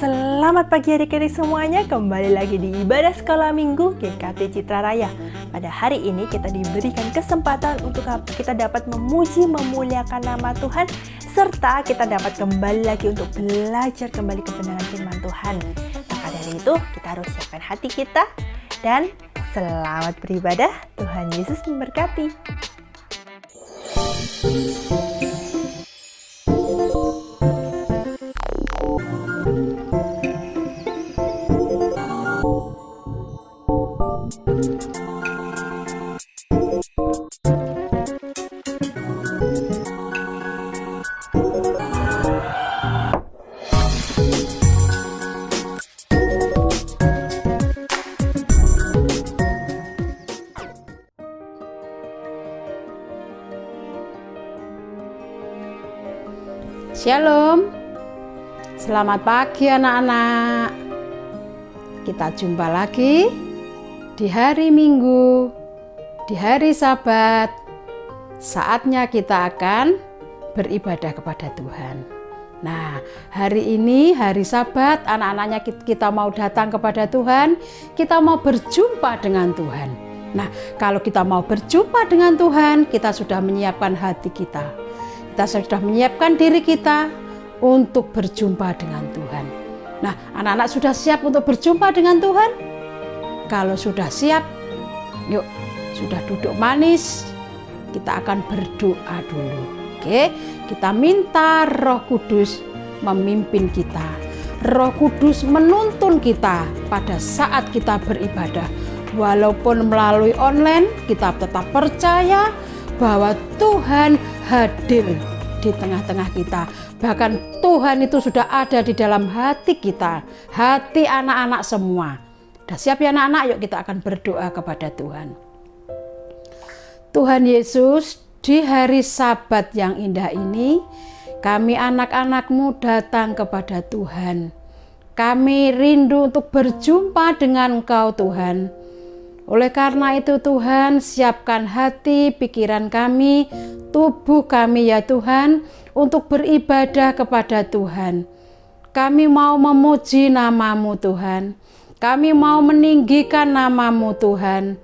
Selamat pagi adik-adik semuanya, kembali lagi di Ibadah Sekolah Minggu GKT Citra Raya. Pada hari ini kita diberikan kesempatan untuk kita dapat memuji, memuliakan nama Tuhan, serta kita dapat kembali lagi untuk belajar kembali kebenaran firman Tuhan. Maka dari itu kita harus siapkan hati kita dan selamat beribadah. Tuhan Yesus memberkati. Shalom, selamat pagi anak-anak. Kita jumpa lagi di hari Minggu, di hari Sabat. Saatnya kita akan beribadah kepada Tuhan. Nah, hari ini hari Sabat, anak-anaknya kita mau datang kepada Tuhan, kita mau berjumpa dengan Tuhan. Nah, kalau kita mau berjumpa dengan Tuhan, kita sudah menyiapkan hati kita. Kita sudah menyiapkan diri kita untuk berjumpa dengan Tuhan. Nah, anak-anak sudah siap untuk berjumpa dengan Tuhan? Kalau sudah siap, yuk, sudah duduk manis, kita akan berdoa dulu. Oke, kita minta Roh Kudus memimpin kita. Roh Kudus menuntun kita pada saat kita beribadah. Walaupun melalui online, kita tetap percaya bahwa Tuhan hadir di tengah-tengah kita. Bahkan Tuhan itu sudah ada di dalam hati kita, hati anak-anak semua. Sudah siap ya anak-anak? Yuk kita akan berdoa kepada Tuhan. Tuhan Yesus, di hari Sabat yang indah ini, kami anak-anak-Mu datang kepada Tuhan. Kami rindu untuk berjumpa dengan Engkau Tuhan. Oleh karena itu Tuhan, siapkan hati, pikiran kami, tubuh kami ya Tuhan, untuk beribadah kepada Tuhan. Kami mau memuji nama-Mu Tuhan. Kami mau meninggikan nama-Mu Tuhan.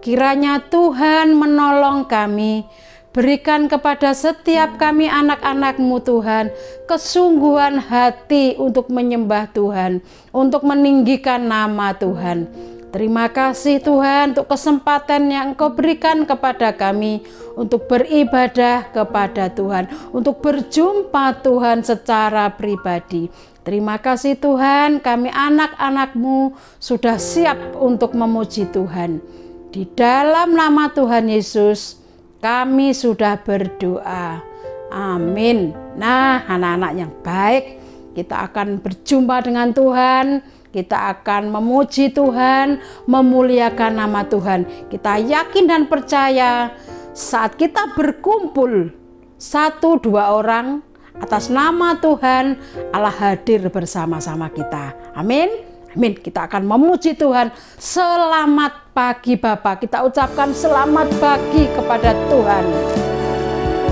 Kiranya Tuhan menolong kami. Berikan kepada setiap kami anak-anak-Mu Tuhan, kesungguhan hati untuk menyembah Tuhan, untuk meninggikan nama Tuhan. Terima kasih Tuhan untuk kesempatan yang Engkau berikan kepada kami untuk beribadah kepada Tuhan, untuk berjumpa Tuhan secara pribadi. Terima kasih Tuhan, kami anak-anak-Mu sudah siap untuk memuji Tuhan. Di dalam nama Tuhan Yesus, kami sudah berdoa. Amin. Nah, anak-anak yang baik, kita akan berjumpa dengan Tuhan. Kita akan memuji Tuhan, memuliakan nama Tuhan. Kita yakin dan percaya saat kita berkumpul 1-2 orang atas nama Tuhan, Allah hadir bersama-sama kita. Amin. Amin. Kita akan memuji Tuhan. Selamat pagi Bapak. Kita ucapkan selamat pagi kepada Tuhan.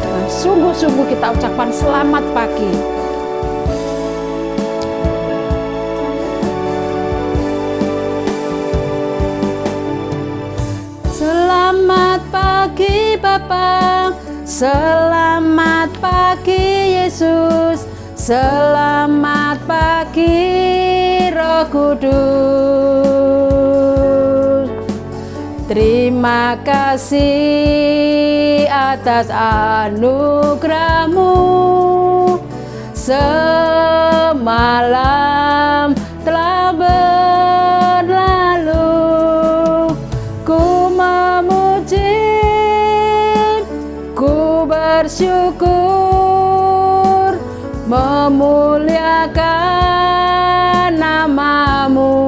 Dengan sungguh-sungguh kita ucapkan selamat pagi. Selamat pagi Bapa, selamat pagi Yesus, selamat pagi Roh Kudus. Terima kasih atas anugerah-Mu. Semalam telah berlalu, ku memuji, ku bersyukur, memuliakan nama-Mu.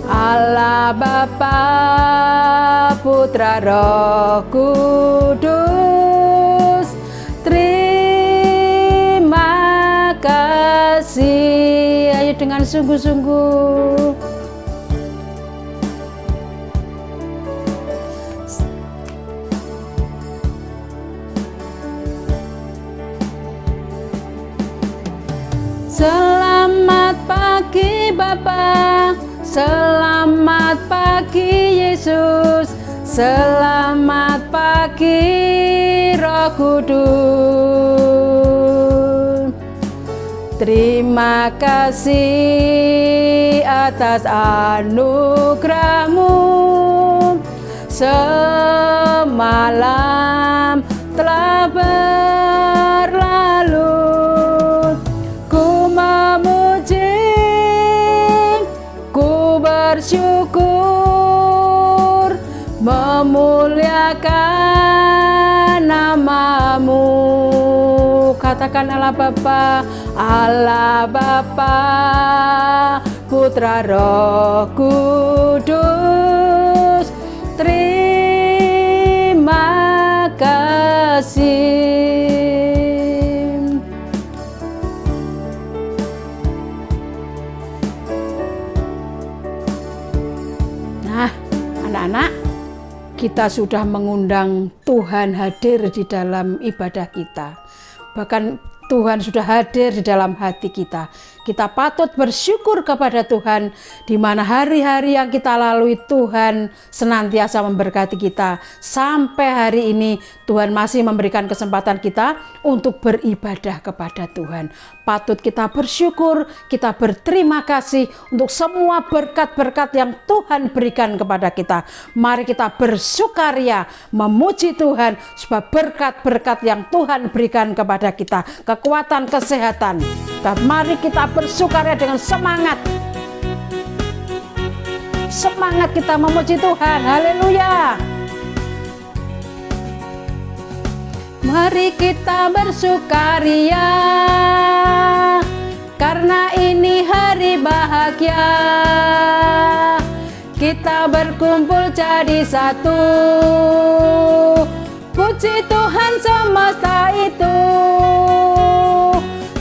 Allah Bapa, Putra, Roh Kudus, terima kasih. Ayo dengan sungguh-sungguh. Selamat pagi Bapa, selamat pagi Yesus, selamat pagi Roh Kudus. Terima kasih atas anugerah-Mu. Semalam telah berlalu, ku memuji, ku bersyukur, memuliakan nama-Mu. Katakan Allah Bapa, Allah Bapa, Putra Roh Kudus. Terima kasih. Nah, anak-anak, kita sudah mengundang Tuhan hadir di dalam ibadah kita. Bahkan Tuhan sudah hadir di dalam hati kita. Kita patut bersyukur kepada Tuhan di mana hari-hari yang kita lalui Tuhan senantiasa memberkati kita. Sampai hari ini Tuhan masih memberikan kesempatan kita untuk beribadah kepada Tuhan. Patut kita bersyukur, kita berterima kasih untuk semua berkat-berkat yang Tuhan berikan kepada kita. Mari kita bersukaria, memuji Tuhan sebab berkat-berkat yang Tuhan berikan kepada kita, kekuatan, kesehatan. Dan mari kita bersukaria dengan semangat. Semangat kita memuji Tuhan. Haleluya. Mari kita bersukaria karena ini hari bahagia. Kita berkumpul jadi satu. Puji Tuhan semesta itu.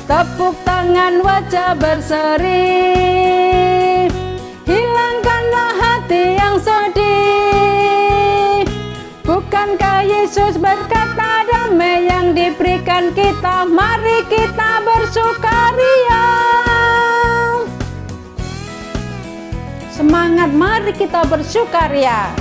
Tepuk tangan, wajah berseri. Hilangkanlah hati yang sedih. Bukankah Yesus berkata damai yang diberikan kita? Mari kita bersukaria. Semangat, mari kita bersukaria.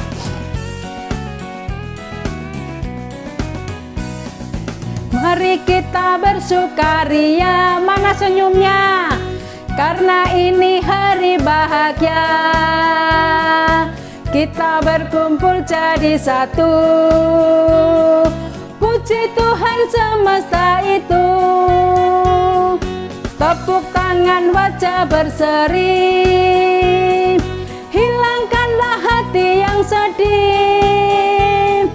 Mari kita bersukaria. Mana senyumnya? Karena ini hari bahagia. Kita berkumpul jadi satu. Puji Tuhan semesta itu. Tepuk tangan, wajah berseri. Hilangkanlah hati yang sedih.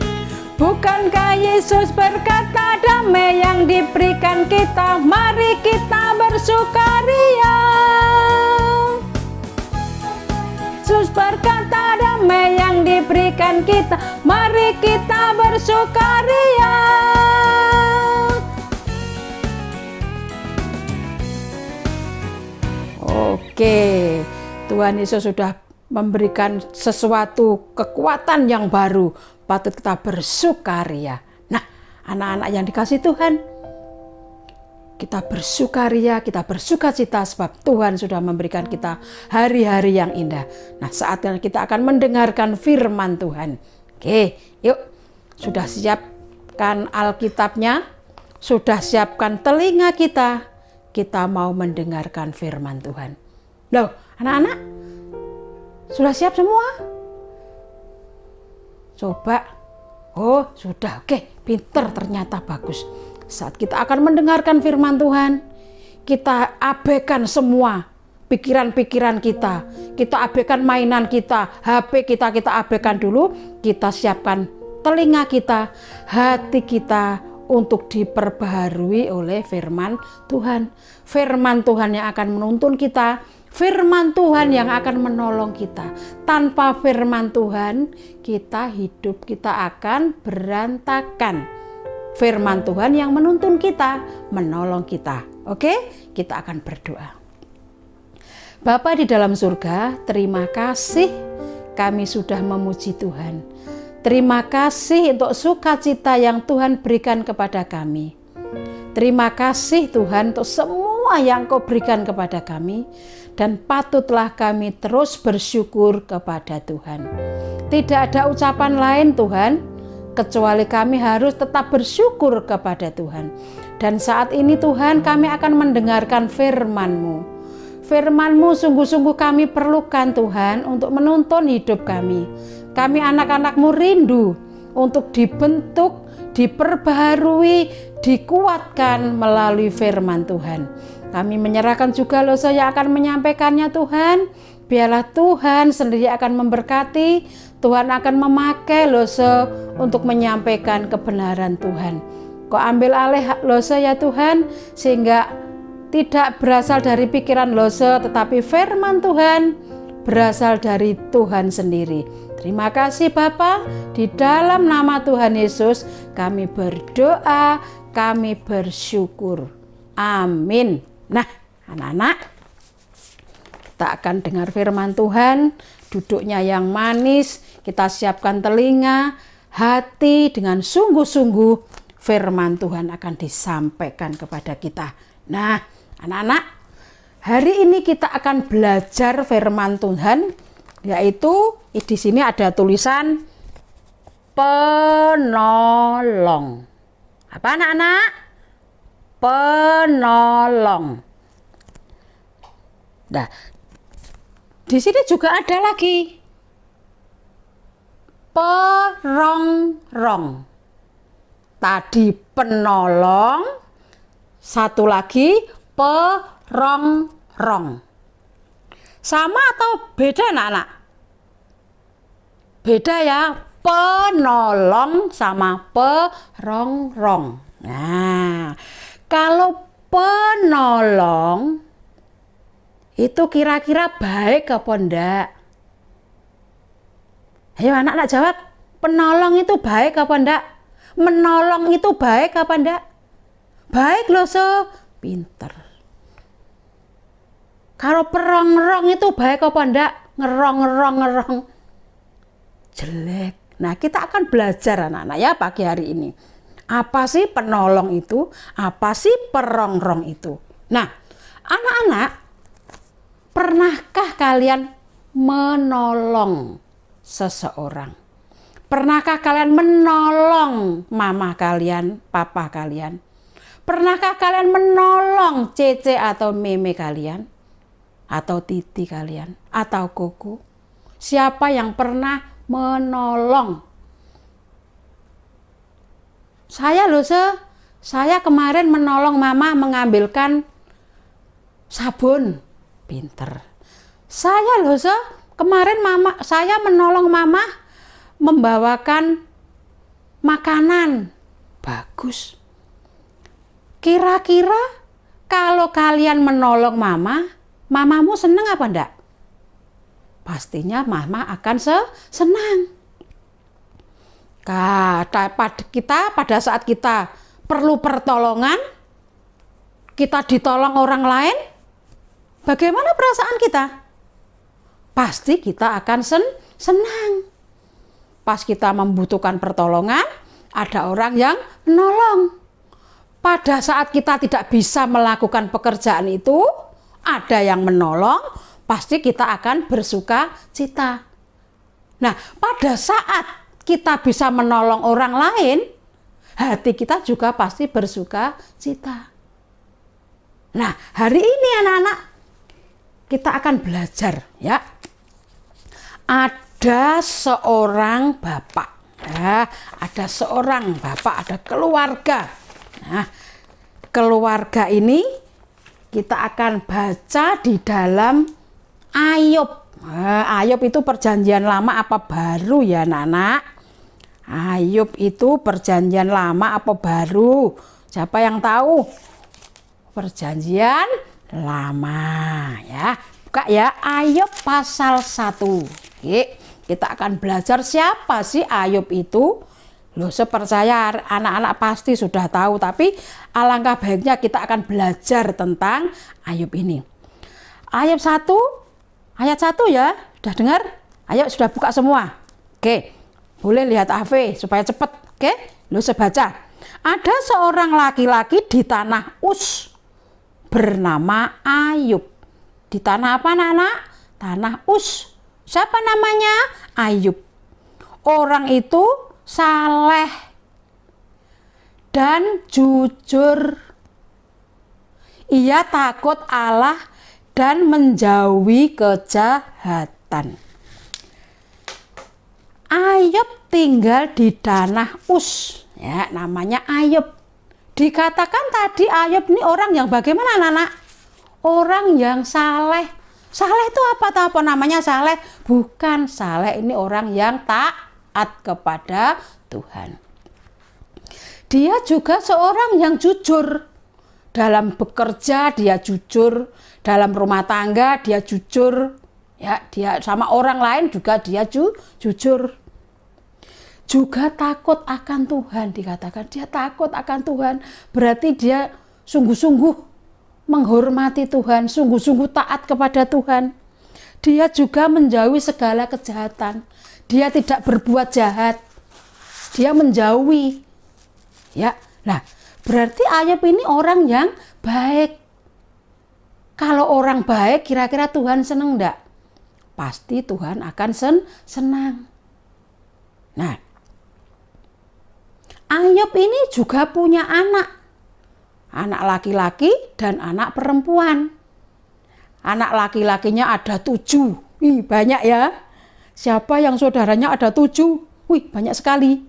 Bukankah Yesus berkata damai yang diberikan kita? Mari kita bersukaria. Yesus berkata damai yang diberikan kita. Mari kita bersukaria. Oke, Tuhan Yesus sudah memberikan sesuatu kekuatan yang baru. Patut kita bersukaria. Nah, anak-anak yang dikasih Tuhan, kita bersukaria, kita bersukacita sebab Tuhan sudah memberikan kita hari-hari yang indah. Nah, saatnya kita akan mendengarkan firman Tuhan. Oke, yuk. Sudah siapkan Alkitabnya? Sudah siapkan telinga kita? Kita mau mendengarkan firman Tuhan. Loh, anak-anak, sudah siap semua? Coba. Oh, sudah. Oke, pinter ternyata, bagus. Saat kita akan mendengarkan firman Tuhan, kita abaikan semua pikiran-pikiran kita. Kita abaikan mainan kita, HP kita abaikan dulu. Kita siapkan telinga kita, hati kita untuk diperbaharui oleh firman Tuhan. Firman Tuhan yang akan menuntun kita, firman Tuhan yang akan menolong kita. Tanpa firman Tuhan, hidup kita akan berantakan. Firman Tuhan yang menuntun kita, menolong kita. Oke, kita akan berdoa. Bapa di dalam surga, terima kasih kami sudah memuji Tuhan. Terima kasih untuk sukacita yang Tuhan berikan kepada kami. Terima kasih Tuhan untuk semua semua yang Engkau berikan kepada kami, dan patutlah kami terus bersyukur kepada Tuhan. Tidak ada ucapan lain Tuhan, kecuali kami harus tetap bersyukur kepada Tuhan. Dan saat ini Tuhan, kami akan mendengarkan firman-Mu. Firman-Mu sungguh-sungguh kami perlukan Tuhan untuk menuntun hidup kami. Kami anak-anak-Mu rindu untuk dibentuk, diperbaharui, dikuatkan melalui firman Tuhan. Kami menyerahkan juga Loso yang akan menyampaikannya Tuhan. Biarlah Tuhan sendiri akan memberkati, Tuhan akan memakai Loso untuk menyampaikan kebenaran Tuhan. Kau ambil alih Loso ya Tuhan, sehingga tidak berasal dari pikiran Loso, tetapi firman Tuhan berasal dari Tuhan sendiri. Terima kasih Bapa, di dalam nama Tuhan Yesus kami berdoa, kami bersyukur. Amin. Nah, anak-anak, kita akan dengar firman Tuhan, duduknya yang manis, kita siapkan telinga, hati dengan sungguh-sungguh firman Tuhan akan disampaikan kepada kita. Nah, anak-anak, hari ini kita akan belajar firman Tuhan, yaitu di sini ada tulisan penolong. Apa anak-anak? Penolong. Nah, di sini juga ada lagi perongrong. Tadi penolong, satu lagi perongrong. Sama atau beda anak-anak? Beda ya, penolong sama perongrong. Nah, kalau penolong itu kira-kira baik apa enggak? Ayo anak-anak jawab, penolong itu baik apa enggak? Menolong itu baik apa enggak? Baik loh, so pinter. Kalau perongrong itu baik apa enggak? Ngerong. Jelek. Nah, kita akan belajar anak-anak ya pagi hari ini. Apa sih penolong itu? Apa sih perongrong itu? Nah, anak-anak, pernahkah kalian menolong seseorang? Pernahkah kalian menolong mama kalian, papa kalian? Pernahkah kalian menolong cece atau meme kalian? Atau titi kalian? Atau koko? Siapa yang pernah menolong? Saya loh, saya kemarin menolong mama mengambilkan sabun. Pinter. Saya loh, kemarin saya menolong mama membawakan makanan. Bagus. Kira-kira kalau kalian menolong mamamu senang apa enggak? Pastinya mama akan senang. Pada saat kita perlu pertolongan, kita ditolong orang lain, bagaimana perasaan kita? Pasti kita akan senang. Pas kita membutuhkan pertolongan, ada orang yang menolong. Pada saat kita tidak bisa melakukan pekerjaan itu, ada yang menolong, pasti kita akan bersuka cita. Nah, pada saat kita bisa menolong orang lain, hati kita juga pasti bersuka cita. Nah, hari ini anak-anak, kita akan belajar ya. Ada seorang bapak, ya, ada seorang bapak, ada keluarga. Nah, keluarga ini kita akan baca di dalam Ayub. Ayub itu perjanjian lama apa baru ya anak-anak? Ayub itu perjanjian lama apa baru? Siapa yang tahu? Perjanjian lama ya. Buka ya, Ayub pasal 1. Oke, kita akan belajar siapa sih Ayub itu. Loh, sepercaya anak-anak pasti sudah tahu, tapi alangkah baiknya kita akan belajar tentang Ayub ini. Ayub 1 ayat 1 ya, sudah dengar? Ayo sudah buka semua. Oke, boleh lihat AV supaya cepat. Oke, lu sebaca. Ada seorang laki-laki di tanah Us. bernama Ayub. Di tanah apa anak-anak? Tanah Uz. Siapa namanya? Ayub. Orang itu saleh dan jujur. Ia takut Allah dan menjauhi kejahatan. Ayub tinggal di tanah Uz, ya, namanya Ayub. Dikatakan tadi Ayub ini orang yang bagaimana anak-anak? Orang yang saleh. Saleh itu apa namanya saleh? Bukan, saleh ini orang yang taat kepada Tuhan. Dia juga seorang yang jujur. Dalam bekerja dia jujur, dalam rumah tangga dia jujur, ya, dia sama orang lain juga dia jujur. Juga takut akan Tuhan, dikatakan dia takut akan Tuhan, berarti dia sungguh-sungguh menghormati Tuhan, sungguh-sungguh taat kepada Tuhan. Dia juga menjauhi segala kejahatan, dia tidak berbuat jahat, dia menjauhi. Ya, nah berarti Ayub ini orang yang baik. Kalau orang baik, kira-kira Tuhan senang enggak? Pasti Tuhan akan senang. Nah, Ayub ini juga punya anak laki-laki dan anak perempuan. Anak laki-lakinya ada 7. Wih, banyak ya. Siapa yang saudaranya ada 7? Wih, banyak sekali.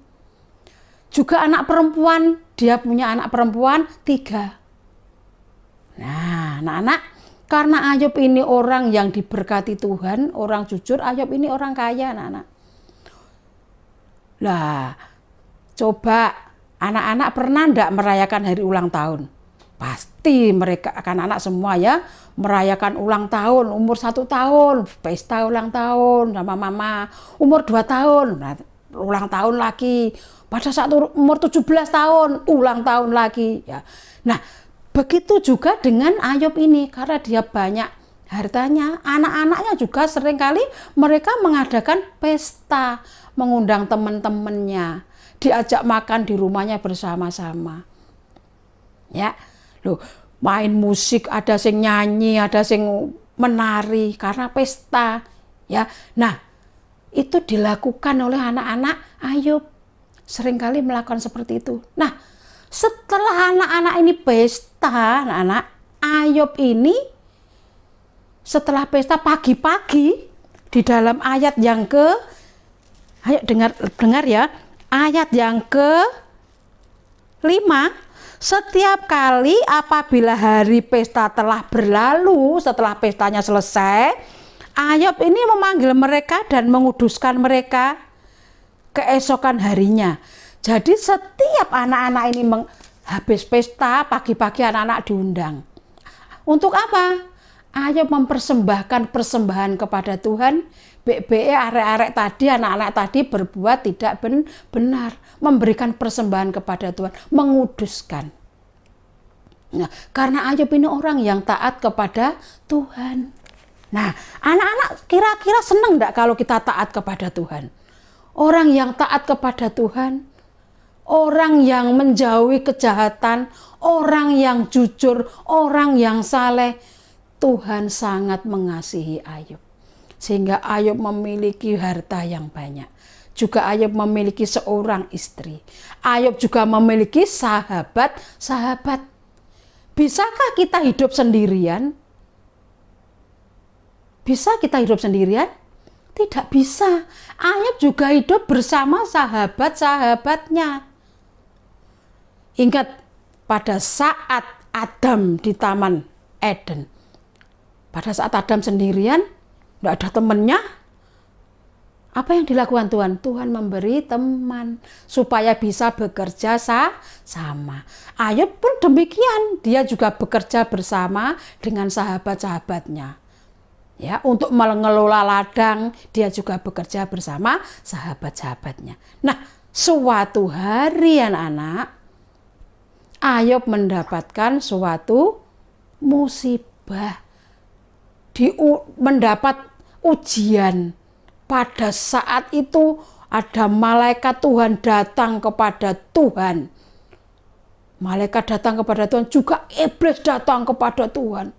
Juga anak perempuan, dia punya anak perempuan 3. Nah, anak-anak, karena Ayub ini orang yang diberkati Tuhan, orang jujur, Ayub ini orang kaya, anak-anak. Lah, coba anak-anak pernah enggak merayakan hari ulang tahun? Pasti mereka anak-anak semua ya merayakan ulang tahun, umur 1 tahun, pesta ulang tahun sama mama, umur 2 tahun, nah, ulang tahun lagi, pada saat umur 17 tahun, ulang tahun lagi. Ya. Nah, begitu juga dengan Ayub ini, karena dia banyak hartanya, anak-anaknya juga seringkali mereka mengadakan pesta, mengundang teman-temannya, diajak makan di rumahnya bersama-sama. Ya, loh, main musik, ada sing nyanyi, ada sing menari karena pesta. Ya, nah itu dilakukan oleh anak-anak Ayub. Seringkali melakukan seperti itu. Nah, setelah anak-anak ini pesta, anak-anak Ayub ini setelah pesta pagi-pagi di dalam ayat yang ayo dengar ya, ayat yang ke-5, setiap kali apabila hari pesta telah berlalu, setelah pestanya selesai, Ayub ini memanggil mereka dan menguduskan mereka keesokan harinya. Jadi setiap anak-anak ini habis pesta, pagi-pagi anak-anak diundang. Untuk apa? Ayub mempersembahkan persembahan kepada Tuhan. arek-arek tadi, anak-anak tadi berbuat tidak benar, memberikan persembahan kepada Tuhan, menguduskan. Nah, karena Ayub ini orang yang taat kepada Tuhan. Nah, anak-anak kira-kira senang enggak kalau kita taat kepada Tuhan? Orang yang taat kepada Tuhan, orang yang menjauhi kejahatan, orang yang jujur, orang yang saleh, Tuhan sangat mengasihi Ayub. Sehingga Ayub memiliki harta yang banyak. Juga Ayub memiliki seorang istri. Ayub juga memiliki sahabat-sahabat. Bisakah kita hidup sendirian? Bisa kita hidup sendirian? Tidak bisa. Ayub juga hidup bersama sahabat-sahabatnya. Ingat pada saat Adam di Taman Eden. Pada saat Adam sendirian, tidak ada temannya. Apa yang dilakukan Tuhan? Tuhan memberi teman supaya bisa bekerja sama. Ayub pun demikian. Dia juga bekerja bersama dengan sahabat-sahabatnya. Ya, untuk mengelola ladang, dia juga bekerja bersama sahabat-sahabatnya. Nah, suatu hari anak-anak, Ayub mendapatkan suatu musibah. Mendapat ujian. Pada saat itu ada malaikat Tuhan datang kepada Tuhan. Malaikat datang kepada Tuhan, juga iblis datang kepada Tuhan.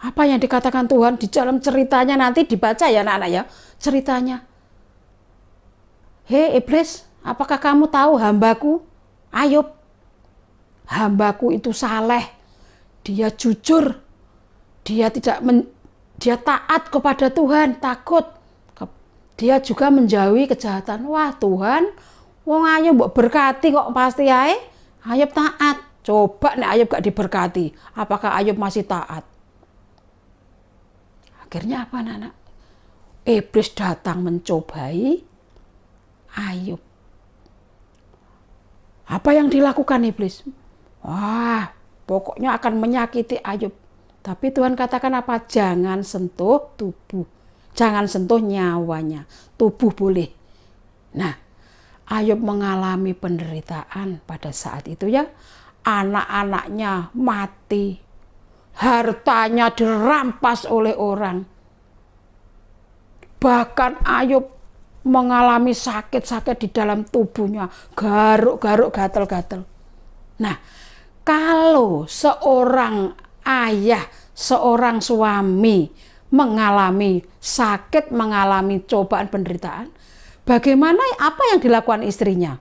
Apa yang dikatakan Tuhan di dalam ceritanya, nanti dibaca ya anak-anak ya, ceritanya. Hei iblis, apakah kamu tahu hambaku Ayub? Hambaku itu saleh, dia jujur, dia dia taat kepada Tuhan, takut. Dia juga menjauhi kejahatan. Wah Tuhan, wong Ayub mbok berkati kok pasti ae Ayub taat. Coba nih Ayub gak diberkati, apakah Ayub masih taat? Akhirnya apa anak-anak? Iblis datang mencobai Ayub. Apa yang dilakukan iblis? Wah, pokoknya akan menyakiti Ayub. Tapi Tuhan katakan apa? Jangan sentuh tubuh. Jangan sentuh nyawanya. Tubuh boleh. Nah, Ayub mengalami penderitaan pada saat itu ya. Anak-anaknya mati. Hartanya dirampas oleh orang. Bahkan Ayub mengalami sakit-sakit di dalam tubuhnya. Garuk-garuk, gatal-gatal. Nah, kalau seorang ayah, seorang suami mengalami sakit, mengalami cobaan penderitaan, bagaimana, apa yang dilakukan istrinya?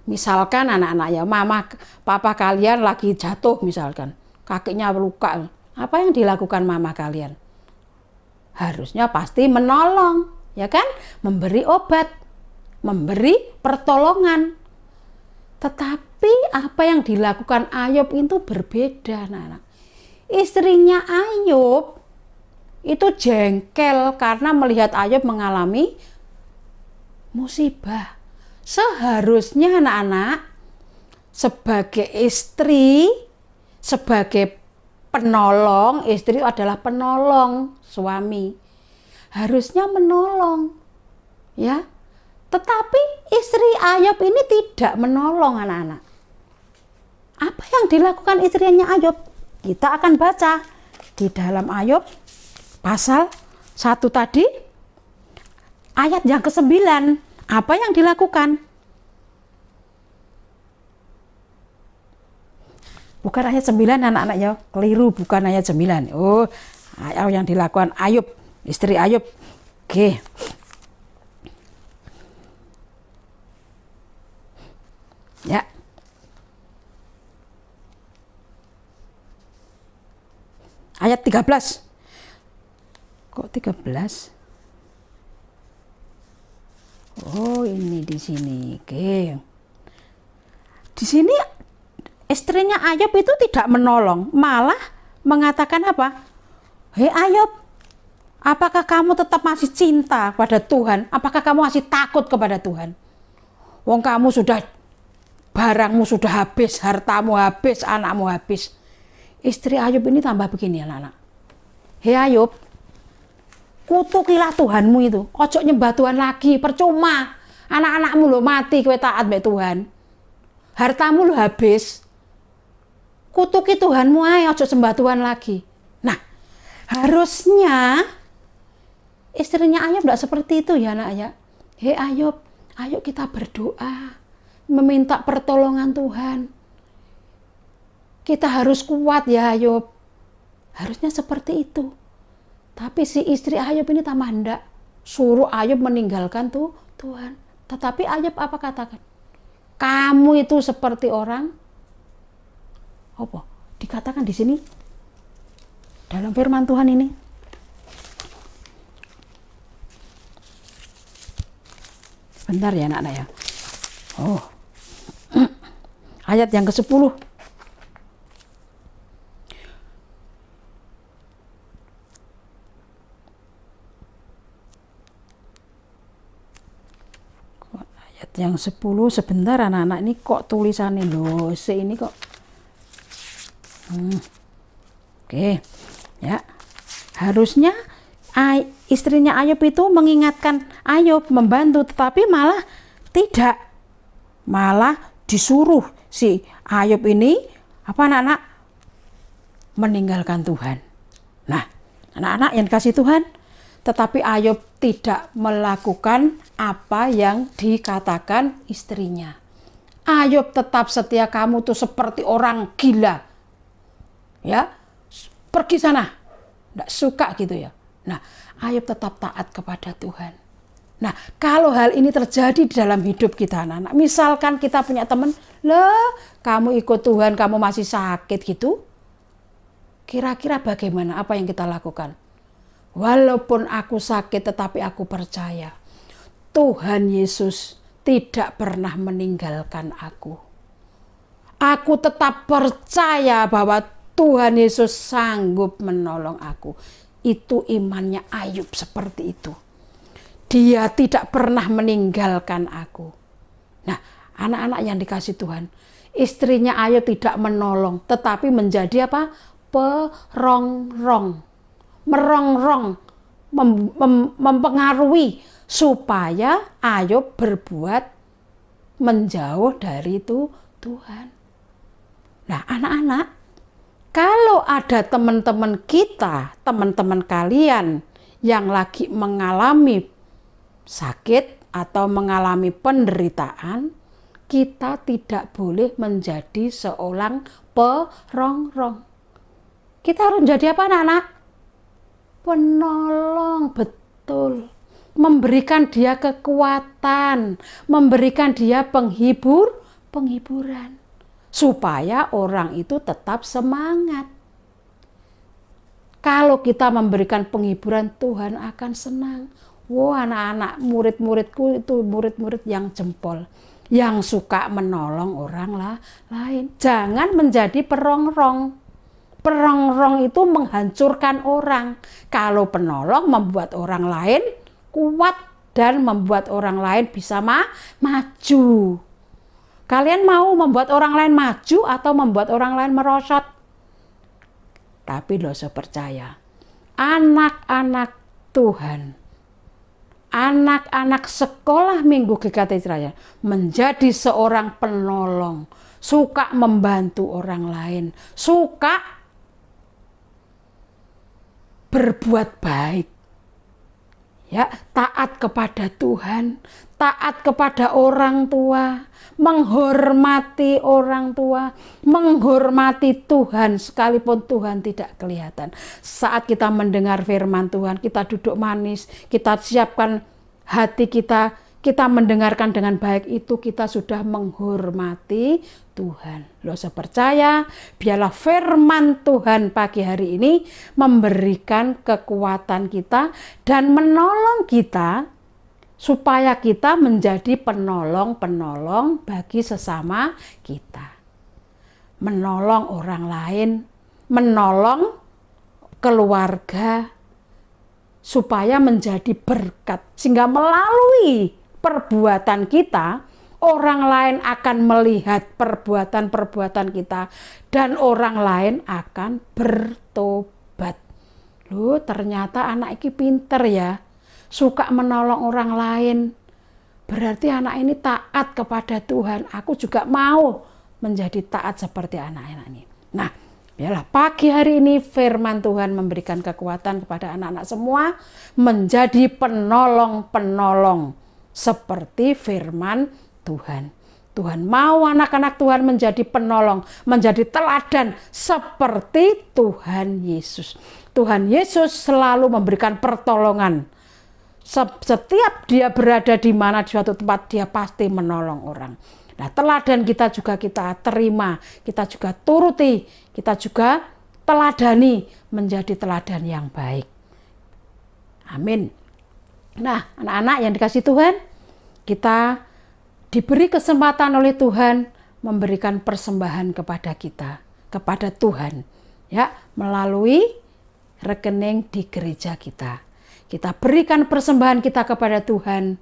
Misalkan anak-anak ya, mama, papa kalian lagi jatuh misalkan, kakinya luka, apa yang dilakukan mama kalian? Harusnya pasti menolong, ya kan? Memberi obat, memberi pertolongan. Tetapi apa yang dilakukan Ayub itu berbeda, anak-anak. Istrinya Ayub itu jengkel karena melihat Ayub mengalami musibah. Seharusnya anak-anak sebagai istri, sebagai penolong, istri adalah penolong suami. Harusnya menolong. Ya. Tetapi istri Ayub ini tidak menolong anak-anak. Apa yang dilakukan istrinya Ayub? Kita akan baca di dalam Ayub pasal 1 tadi, ayat yang ke-9. Apa yang dilakukan? Bukan ayat 9 anak-anak ya, keliru, bukan ayat 9. Oh, ayat yang dilakukan Ayub, istri Ayub. Oke. Ya. Ayat 13. Kok 13? Oh, ini di sini. Oke. Di sini istrinya Ayub itu tidak menolong, malah mengatakan apa? Hei Ayub, apakah kamu tetap masih cinta pada Tuhan? Apakah kamu masih takut kepada Tuhan? Wong kamu sudah, barangmu sudah habis, hartamu habis, anakmu habis. Istri Ayub ini tambah begini anak-anak. Hei Ayub, kutukilah Tuhanmu itu. Ojo nyembah Tuhan lagi, percuma. Anak-anakmu lo mati, kowe taat mbek Tuhan. Hartamu lo habis. Kutuki Tuhanmu ae, ojo sembah Tuhan lagi. Nah, harusnya istrinya Ayub tidak seperti itu ya anak ya. Hei Ayub, ayo kita berdoa, meminta pertolongan Tuhan. Kita harus kuat ya Ayub. Harusnya seperti itu. Tapi si istri Ayub ini tambah hendak suruh Ayub meninggalkan Tuhan. Tetapi Ayub apa katakan? Kamu itu seperti orang apa? Dikatakan di sini dalam firman Tuhan ini. Bentar ya anak-anak ya. Oh. Ayat yang ke-10. Yang 10 sebentar anak-anak, ini kok tulisannya loh, ini kok oke ya, harusnya istrinya Ayub itu mengingatkan Ayub, membantu, tetapi malah tidak, malah disuruh si Ayub ini apa anak-anak meninggalkan Tuhan. Nah anak-anak yang dikasih Tuhan, tetapi Ayub tidak melakukan apa yang dikatakan istrinya. Ayub tetap setia, kamu tuh seperti orang gila. Ya, pergi sana. Nggak suka gitu ya. Nah, Ayub tetap taat kepada Tuhan. Nah, kalau hal ini terjadi di dalam hidup kita anak-anak, misalkan kita punya teman, "Loh, kamu ikut Tuhan, kamu masih sakit gitu." Kira-kira bagaimana apa yang kita lakukan? Walaupun aku sakit, tetapi aku percaya Tuhan Yesus tidak pernah meninggalkan aku. Aku tetap percaya bahwa Tuhan Yesus sanggup menolong aku. Itu imannya Ayub seperti itu. Dia tidak pernah meninggalkan aku. Nah, anak-anak yang dikasih Tuhan, istrinya Ayub tidak menolong, tetapi menjadi apa? Perongrong. Merongrong, mempengaruhi supaya Ayub berbuat menjauh dari itu Tuhan. Nah, anak-anak, kalau ada teman-teman kita, teman-teman kalian yang lagi mengalami sakit atau mengalami penderitaan, kita tidak boleh menjadi seorang perongrong. Kita harus menjadi apa, anak-anak? Penolong, betul. Memberikan dia kekuatan, memberikan dia penghiburan. Supaya orang itu tetap semangat. Kalau kita memberikan penghiburan, Tuhan akan senang. Wah, anak-anak, murid-muridku itu murid-murid yang jempol, yang suka menolong orang lain. Jangan menjadi perongrong. Perongrong itu menghancurkan orang. Kalau penolong membuat orang lain kuat dan membuat orang lain bisa maju. Kalian mau membuat orang lain maju atau membuat orang lain merosot? Tapi lo percaya, anak-anak Tuhan, anak-anak sekolah minggu GKT Raya menjadi seorang penolong, suka membantu orang lain, suka berbuat baik. Ya, taat kepada Tuhan, taat kepada orang tua, menghormati orang tua, menghormati Tuhan sekalipun Tuhan tidak kelihatan. Saat kita mendengar firman Tuhan, kita duduk manis, kita siapkan hati kita, kita mendengarkan dengan baik, itu kita sudah menghormati Tuhan. Lo percaya, biarlah firman Tuhan pagi hari ini memberikan kekuatan kita dan menolong kita supaya kita menjadi penolong-penolong bagi sesama kita. Menolong orang lain, menolong keluarga, supaya menjadi berkat. Sehingga melalui perbuatan kita, orang lain akan melihat perbuatan-perbuatan kita dan orang lain akan bertobat. Loh, ternyata anak ini pinter ya, suka menolong orang lain. Berarti anak ini taat kepada Tuhan. Aku juga mau menjadi taat seperti anak-anak ini. Nah, biarlah pagi hari ini firman Tuhan memberikan kekuatan kepada anak-anak semua menjadi penolong-penolong seperti firman Tuhan. Tuhan mau anak-anak Tuhan menjadi penolong, menjadi teladan seperti Tuhan Yesus. Tuhan Yesus selalu memberikan pertolongan. Setiap dia berada di mana, di suatu tempat, dia pasti menolong orang. Nah, teladan kita juga kita terima, kita juga turuti, kita juga teladani menjadi teladan yang baik. Amin. Nah, anak-anak yang dikasih Tuhan, kita diberi kesempatan oleh Tuhan memberikan persembahan kepada kita, kepada Tuhan, ya, melalui rekening di gereja kita. Kita berikan persembahan kita kepada Tuhan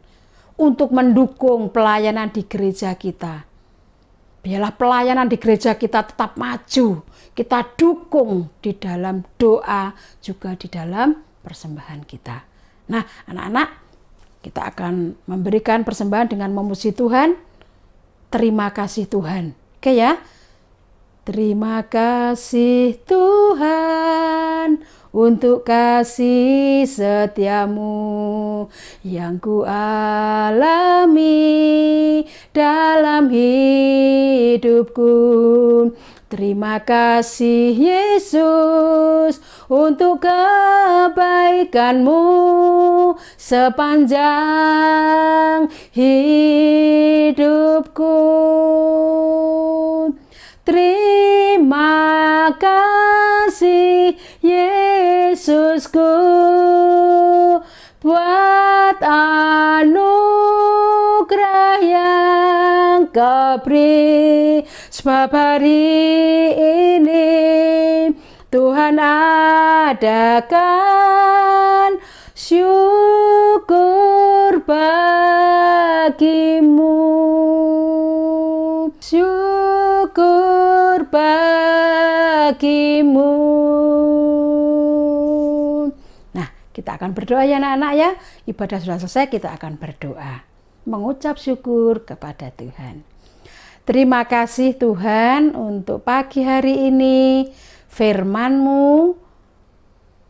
untuk mendukung pelayanan di gereja kita. Biarlah pelayanan di gereja kita tetap maju. Kita dukung di dalam doa, juga di dalam persembahan kita. Nah, anak-anak, kita akan memberikan persembahan dengan memuji Tuhan. Terima kasih Tuhan. Oke ya. Terima kasih Tuhan untuk kasih setiamu yang ku alami dalam hidupku. Terima kasih Yesus untuk kebaikanmu sepanjang hidupku. Terima kasih Yesusku buat anugerah yang Kau beri, sebab hari ini Tuhan adakan syukur bagimu. Syukur bagimu. Nah, kita akan berdoa ya anak-anak ya. Ibadah sudah selesai, kita akan berdoa. Mengucap syukur kepada Tuhan. Terima kasih Tuhan untuk pagi hari ini. Firman-Mu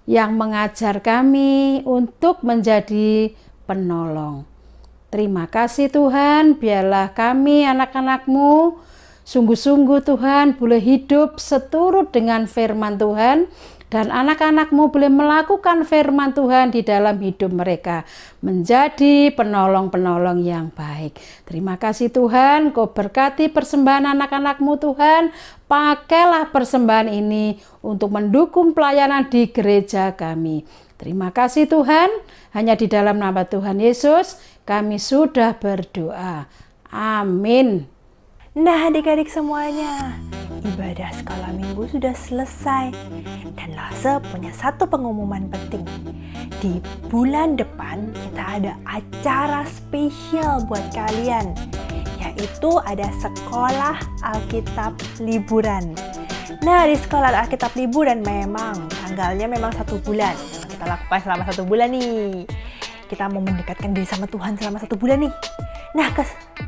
yang mengajar kami untuk menjadi penolong. Terima kasih Tuhan, biarlah kami anak-anak-Mu sungguh-sungguh Tuhan boleh hidup seturut dengan firman Tuhan, dan anak-anak-Mu boleh melakukan firman Tuhan di dalam hidup mereka, menjadi penolong-penolong yang baik. Terima kasih Tuhan, Kau berkati persembahan anak-anak-Mu Tuhan. Pakailah persembahan ini untuk mendukung pelayanan di gereja kami. Terima kasih Tuhan, hanya di dalam nama Tuhan Yesus kami sudah berdoa. Amin. Nah adik-adik semuanya, ibadah sekolah minggu sudah selesai. Dan Lase punya satu pengumuman penting. Di bulan depan kita ada acara spesial buat kalian, yaitu ada sekolah Alkitab liburan. Nah di sekolah Alkitab liburan memang tanggalnya memang 1 bulan. Kita lakukan selama 1 bulan nih. Kita mau mendekatkan diri sama Tuhan selama 1 bulan nih. Nah,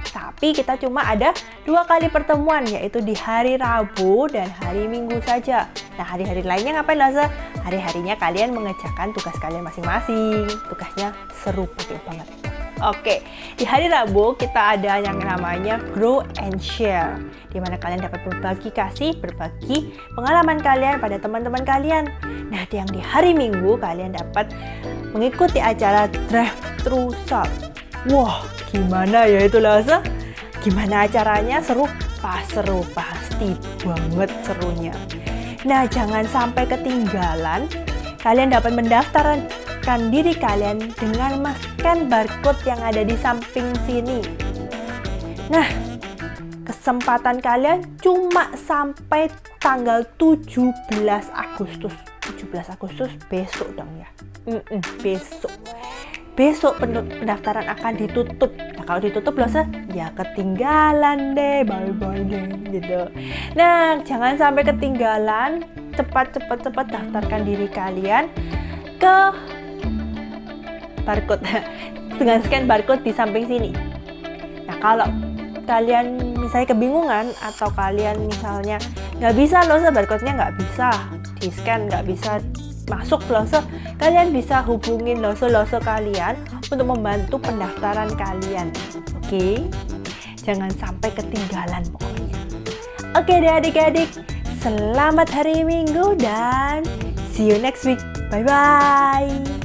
tapi kita cuma ada 2 kali pertemuan, yaitu di hari Rabu dan hari Minggu saja. Nah, hari-hari lainnya ngapain Lase? Hari-harinya kalian mengerjakan tugas kalian masing-masing. Tugasnya seru banget. Oke, di hari Rabu kita ada yang namanya Grow and Share, di mana kalian dapat berbagi kasih, berbagi pengalaman kalian pada teman-teman kalian. Nah, yang di hari Minggu kalian dapat mengikuti acara Drive Thru Salt. Wah, gimana ya itu Lase? Gimana acaranya? Seru? Seru, pasti banget serunya. Nah, jangan sampai ketinggalan. Kalian dapat mendaftarkan diri kalian dengan men-scan barcode yang ada di samping sini. Nah, kesempatan kalian cuma sampai tanggal 17 Agustus. 17 Agustus besok dong ya. Besok pendaftaran akan ditutup. Nah, kalau ditutup Lase, ya ketinggalan deh, bye-bye deh gitu. Nah, jangan sampai ketinggalan. Cepat daftarkan diri kalian ke barcode dengan scan barcode di samping sini. Nah, kalau kalian misalnya kebingungan atau kalian misalnya nggak bisa Lase, barcode-nya nggak bisa di scan, nggak bisa masuk Lase, kalian bisa hubungin Lase kalian untuk membantu pendaftaran kalian. Oke? Jangan sampai ketinggalan pokoknya. Oke deh adik-adik, selamat hari Minggu dan see you next week. Bye-bye.